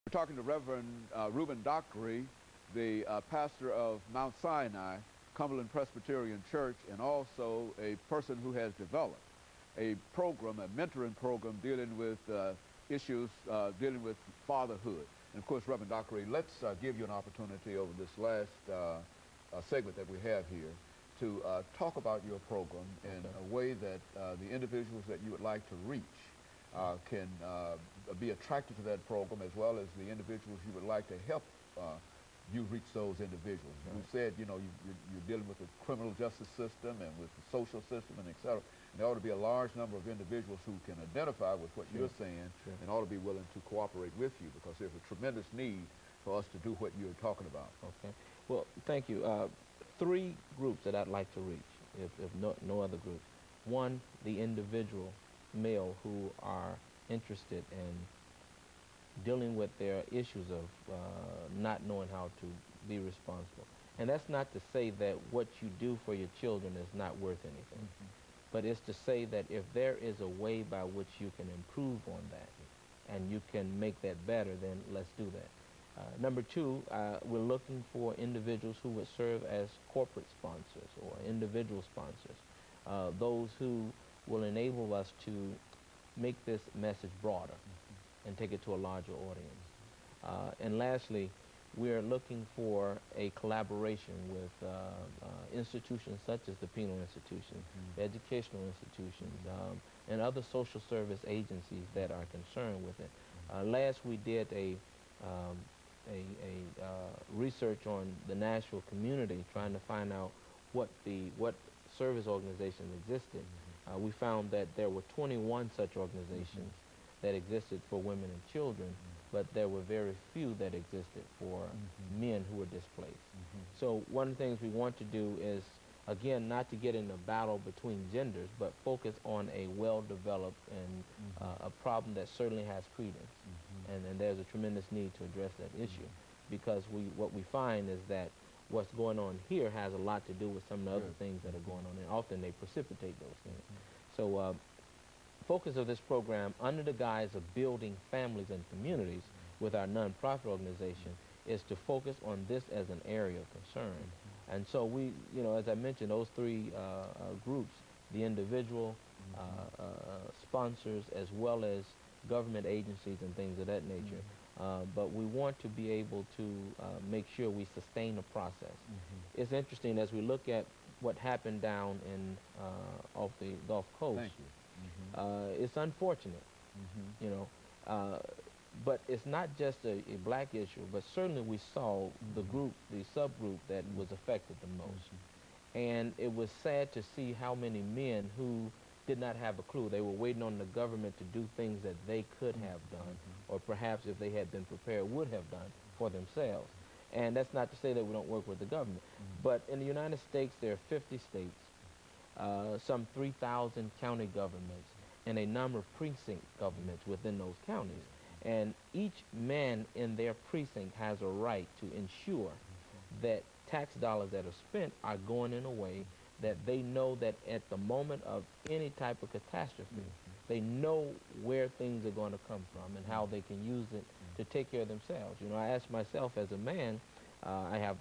We're talking to Reverend RDockery, the pastor of Mount Sinai, Cumberland Presbyterian Church, and also a person who has developed a program, a mentoring program dealing with issues dealing with fatherhood. And of course, Reverend Dockery, let's give you an opportunity over this last segment that we have here to talk about your program in a way that the individuals that you would like to reach can be attracted to that program, as well as the individuals you would like to help you reach those individuals. Right. We said, you know, you're dealing with the criminal justice system and with the social system and et cetera. And there ought to be a large number of individuals who can identify with what you're saying and ought to be willing to cooperate with you, because there's a tremendous need for us to do what you're talking about. Okay. Well, thank you. Three groups that I'd like to reach, if no other group. One, the individual male who are interested in dealing with their issues of not knowing how to be responsible. And that's not to say that what you do for your children is not worth anything. But it's to say that if there is a way by which you can improve on that and you can make that better, then let's do that. Number two, we're looking for individuals who would serve as corporate sponsors or individual sponsors, those who will enable us to make this message broader and take it to a larger audience. And lastly, we're looking for a collaboration with institutions such as the penal institutions, the educational institutions, and other social service agencies that are concerned with it. Last, we did a research on the Nashville community, trying to find out what service organizations existed. We found that there were 21 such organizations that existed for women and children, but there were very few that existed for men who were displaced. So one of the things we want to do is, again, not to get in a battle between genders, but focus on a well-developed and a problem that certainly has credence. And there's a tremendous need to address that issue, because what we find is that what's going on here has a lot to do with some of the other things that are going on, and often they precipitate those things. So focus of this program, under the guise of building families and communities with our nonprofit organization, is to focus on this as an area of concern. And so we, you know, as I mentioned, those three groups, the individual sponsors, as well as government agencies and things of that nature. But we want to be able to make sure we sustain the process. It's interesting, as we look at what happened down in off the Gulf Coast. Thank you. It's unfortunate, you know, but it's not just a black issue, but certainly we saw the group, the subgroup that was affected the most. And it was sad to see how many men who did not have a clue. They were waiting on the government to do things that they could have done, or perhaps if they had been prepared would have done for themselves. And that's not to say that we don't work with the government. But in the United States, there are 50 states, some 3,000 county governments, and a number of precinct governments within those counties. And each man in their precinct has a right to ensure that tax dollars that are spent are going in a way that they know that at the moment of any type of catastrophe, they know where things are going to come from and how they can use it to take care of themselves. You know, I ask myself as a man, I have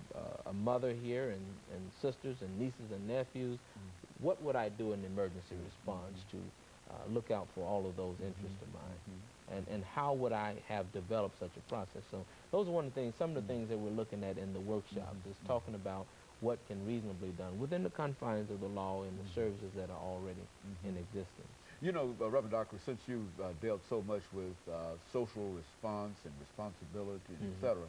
a mother here and sisters and nieces and nephews. What would I do in emergency response to look out for all of those interests of mine? And how would I have developed such a process? So those are one of the things, some of the things that we're looking at in the workshops, is talking about what can reasonably be done within the confines of the law and the services that are already in existence. You know, Reverend Dockery, since you've dealt so much with social response and responsibility, and et cetera,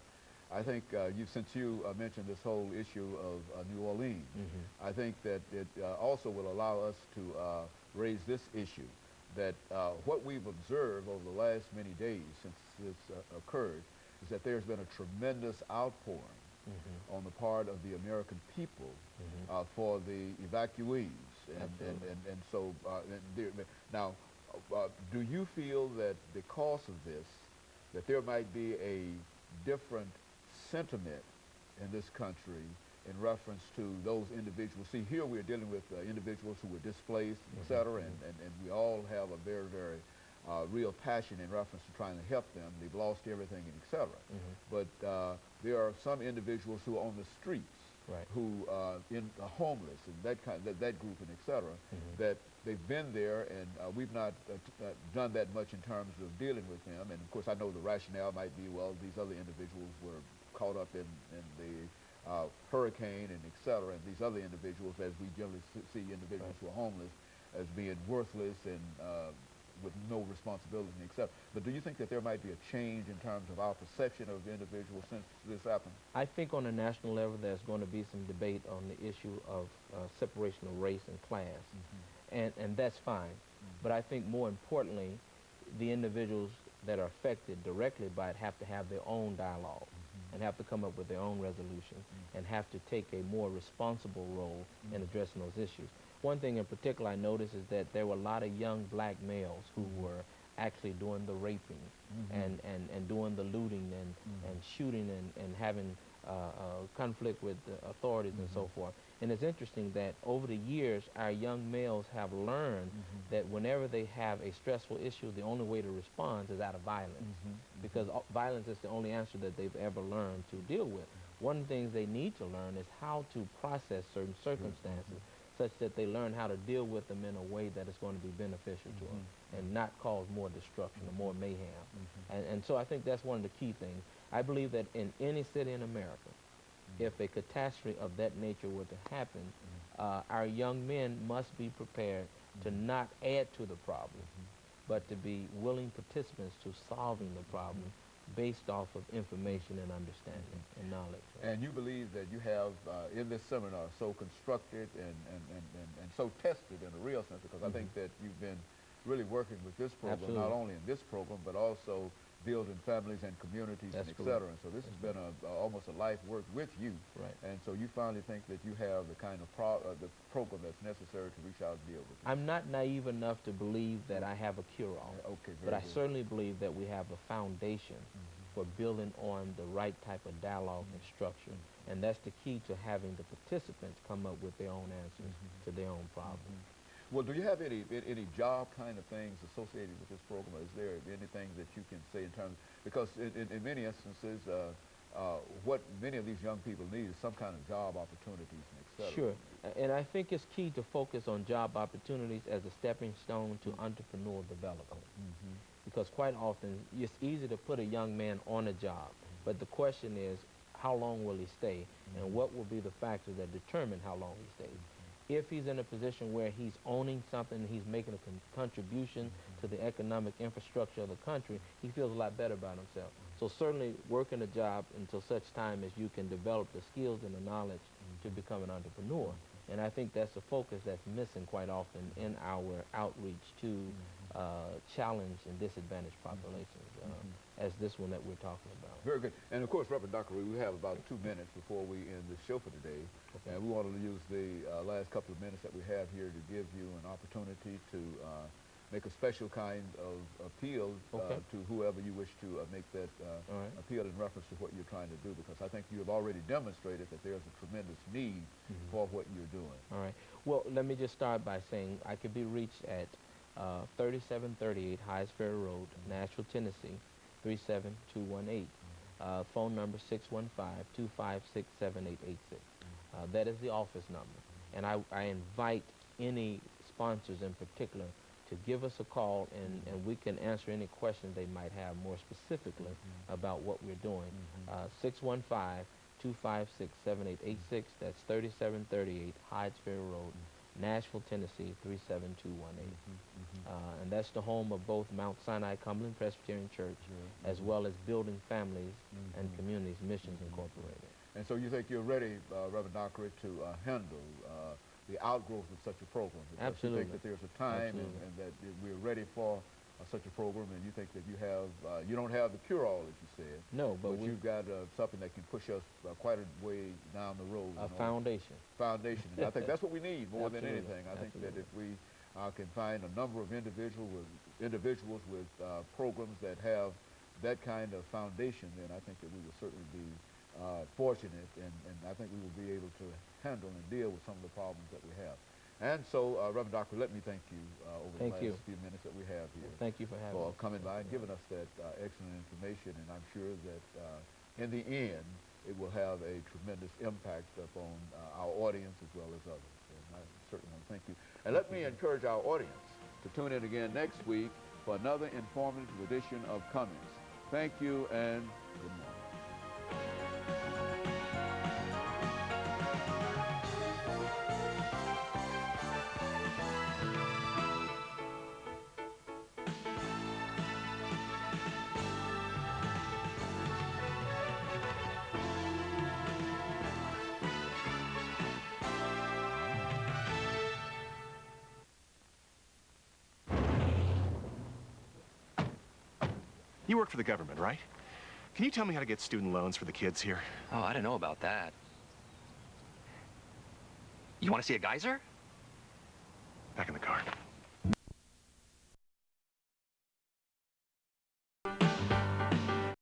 I think since you mentioned this whole issue of New Orleans, I think that it also will allow us to raise this issue, that what we've observed over the last many days since this occurred is that there's been a tremendous outpouring on the part of the American people for the evacuees. And so now, do you feel that because of this, that there might be a different sentiment in this country in reference to those individuals? See, here we're dealing with individuals who were displaced, et cetera, and we all have a very, very real passion in reference to trying to help them. They've lost everything, and etc. Mm-hmm. But there are some individuals who are on the streets, Right. who homeless and that group and etc. Mm-hmm. That they've been there, and we've not done that much in terms of dealing with them. And of course, I know the rationale might be, well, these other individuals were caught up in the hurricane and etc. And these other individuals, as we generally see individuals Right. who are homeless as being worthless and with no responsibility, etc. But do you think that there might be a change in terms of our perception of individuals since this happened? I think on a national level there's going to be some debate on the issue of separation of race and class, and that's fine. But I think more importantly, the individuals that are affected directly by it have to have their own dialogue and have to come up with their own resolution and have to take a more responsible role in addressing those issues. One thing in particular I noticed is that there were a lot of young black males who were actually doing the raping and doing the looting and shooting and having conflict with the authorities and so forth. And it's interesting that over the years, our young males have learned that whenever they have a stressful issue, the only way to respond is out of violence, because violence is the only answer that they've ever learned to deal with. One of the things they need to learn is how to process certain circumstances such that they learn how to deal with them in a way that is going to be beneficial to them and not cause more destruction or more mayhem. And so I think that's one of the key things. I believe that in any city in America, if a catastrophe of that nature were to happen, our young men must be prepared to not add to the problem, but to be willing participants to solving the problem based off of information and understanding and knowledge. And you believe that you have in this seminar so constructed and so tested in a real sense, because I think that you've been really working with this program, Absolutely. not only in this program, but also building families and communities That's and et correct. cetera. And so this has been almost a life work with you. Right. And so you finally think that you have the kind of the program that's necessary to reach out and deal with it. I'm not naive enough to believe that I have a cure-all, Okay, but I good. certainly believe that we have a foundation for building on the right type of dialogue and structure. And that's the key to having the participants come up with their own answers to their own problems. Well, do you have any job kind of things associated with this program? Is there anything that you can say in terms, because in many instances, what many of these young people need is some kind of job opportunities and et cetera. Sure. And I think it's key to focus on job opportunities as a stepping stone to entrepreneurial development. Because quite often, it's easy to put a young man on a job, but the question is, how long will he stay, and what will be the factors that determine how long he stays? If he's in a position where he's owning something, he's making a contribution to the economic infrastructure of the country, he feels a lot better about himself. So certainly working a job until such time as you can develop the skills and the knowledge to become an entrepreneur. And I think that's a focus that's missing quite often in our outreach to challenged and disadvantaged populations, as this one that we're talking about. Very good. And of course, Reverend Dockery, we have about 2 minutes before we end the show for today. Okay. And we wanted to use the last couple of minutes that we have here to give you an opportunity to make a special kind of appeal to whoever you wish to make that appeal in reference to what you're trying to do, because I think you have already demonstrated that there's a tremendous need for what you're doing. All right. Well, let me just start by saying I could be reached at 3738 Hydes Ferry Road, Nashville, Tennessee, 37218. Phone number 615-256-7886. That is the office number. And I invite any sponsors in particular to give us a call, and we can answer any questions they might have more specifically about what we're doing. 615-256-7886. That's 3738 Hydes Ferry Road, Nashville, Tennessee, 37218. And that's the home of both Mount Sinai Cumberland Presbyterian Church, as well as Building Families and Communities Missions Incorporated. And so you think you're ready, Reverend Dockery, to handle the outgrowth of such a program? Because Absolutely. you think that there's a time and that we're ready for such a program, and you think that you have, you don't have the cure-all, as you said. No, but you've got something that can push us quite a way down the road. A foundation. Foundation. And I think that's what we need more than Absolutely. anything. I think that if we can find a number of individuals with programs that have that kind of foundation, then I think that we will certainly be fortunate, and I think we will be able to handle and deal with some of the problems that we have. And so, Reverend Dockery, let me thank you over the Thank you. last few minutes that we have here. Thank you for having For us. coming by and giving us that excellent information, and I'm sure that in the end, it will have a tremendous impact upon our audience as well as others. And I certainly want to thank you. And let me encourage our audience to tune in again next week for another informative edition of Cummings. Thank you and good morning. You work for the government, right? Can you tell me how to get student loans for the kids here? Oh, I don't know about that. You want to see a geyser? Back in the car.